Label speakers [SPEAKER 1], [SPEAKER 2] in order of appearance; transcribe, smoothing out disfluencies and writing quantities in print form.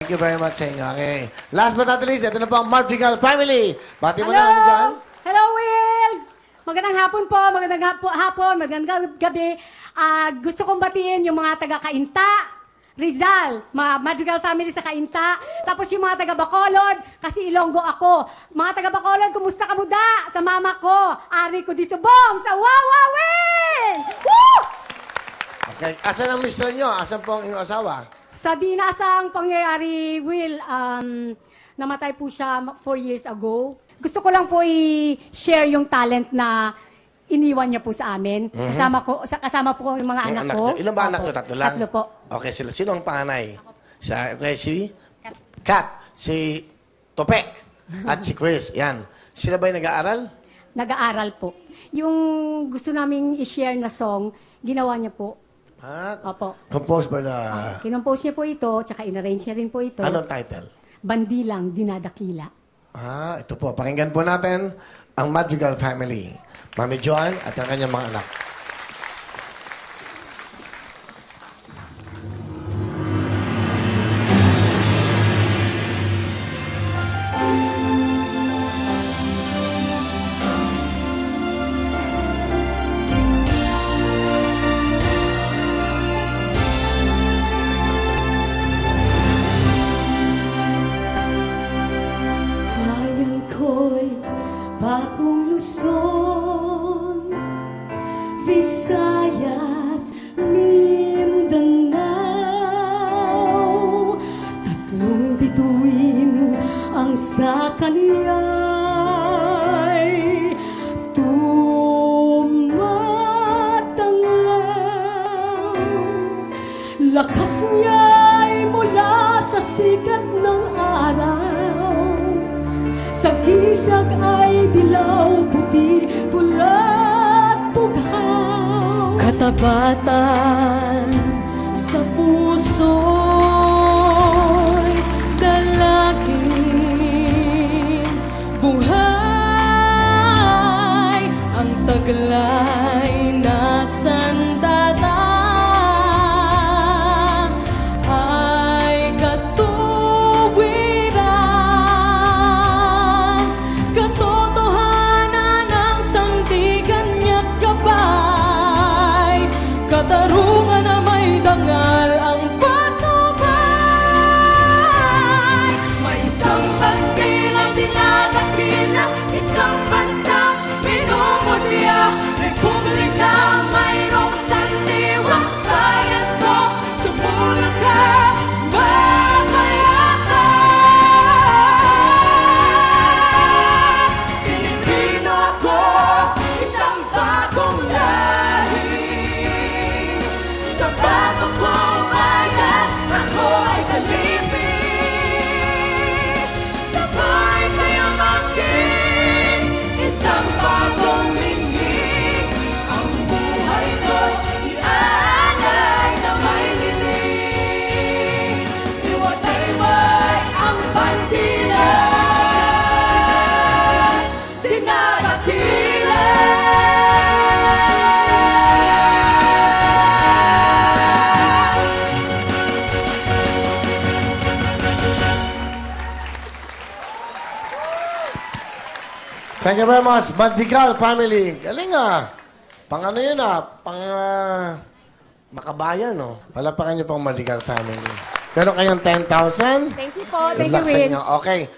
[SPEAKER 1] Thank you very much sa inyo. Okay. Last but not least, ito na po ang Madrigal family. Bati mo na, ano dyan?
[SPEAKER 2] Hello, Will! Magandang hapon po, magandang gabi. Gusto kong batiin yung mga taga-Kainta, Rizal, mga Madrigal family sa Kainta. Tapos yung mga taga-Bacolod, kasi Ilonggo ako. Mga taga-Bacolod, kumusta ka muda? Sa mama ko, Ari ko di subong, sa Wawawin! Woo!
[SPEAKER 1] Okay. Asan ang mister nyo? Asan po ang inyong asawa?
[SPEAKER 2] Sa dinasang pangyayari, Will, namatay po siya 4 years ago. Gusto ko lang po i-share yung talent na iniwan niya po sa amin. Kasama po yung mga anak ko.
[SPEAKER 1] Ilan ba anak nyo? Tatlo lang?
[SPEAKER 2] Tatlo po.
[SPEAKER 1] Okay, sila. Sino ang panganay? Si Kat, si Tope, at si Chris. Yan. Sila ba'y nag-aaral?
[SPEAKER 2] Nag-aaral po. Yung gusto naming i-share na song, ginawa niya po. Opo.
[SPEAKER 1] Composed by the...
[SPEAKER 2] Kinompose niya po ito, tsaka in-arrange niya rin po ito.
[SPEAKER 1] Anong title?
[SPEAKER 2] Bandilang Dinadakila.
[SPEAKER 1] Ito po. Pakinggan po natin ang Madrigal family. Mami Joan at ang kanyang mga anak.
[SPEAKER 2] Bayan ko'y bagong Luzon, Visayas, Mindanao. Tatlong bituin ang sa kaniya'y tumatanglaw. Lakas niya'y mula sa sikat ng araw. Sa gisag ay dilaw, puti, pula't bughaw. Katabatan sa puso'y dalagin. Buhay ang taglay na sandata ay katuwiran. Katotohanan ang sandigan niya't gabay. Katarungan na may dangal ang patnubay.
[SPEAKER 3] May isang bandilang dinadakila, isang bansa minumutya, Republika mayroong sandiwa, bayan ko sumulang ka, mapayapa. Pilipino ako, isang bagong lahi. Sa bago kong bayan, ako ay talipin. Taboy kayang aking isang bagong lingig. Ang buhay ko'y iaalay na may linig. Iwatayway ang bandila, dinadakila.
[SPEAKER 1] Thank you very much, Madrigal family. Galing Pang ano yun Pang makabayan, no? Palapakan niyo pang Madrigal family. Pero kayong 10,000.
[SPEAKER 2] Thank you po.
[SPEAKER 1] Good
[SPEAKER 2] Thank you,
[SPEAKER 1] luck sa
[SPEAKER 2] Will.
[SPEAKER 1] inyo. Okay.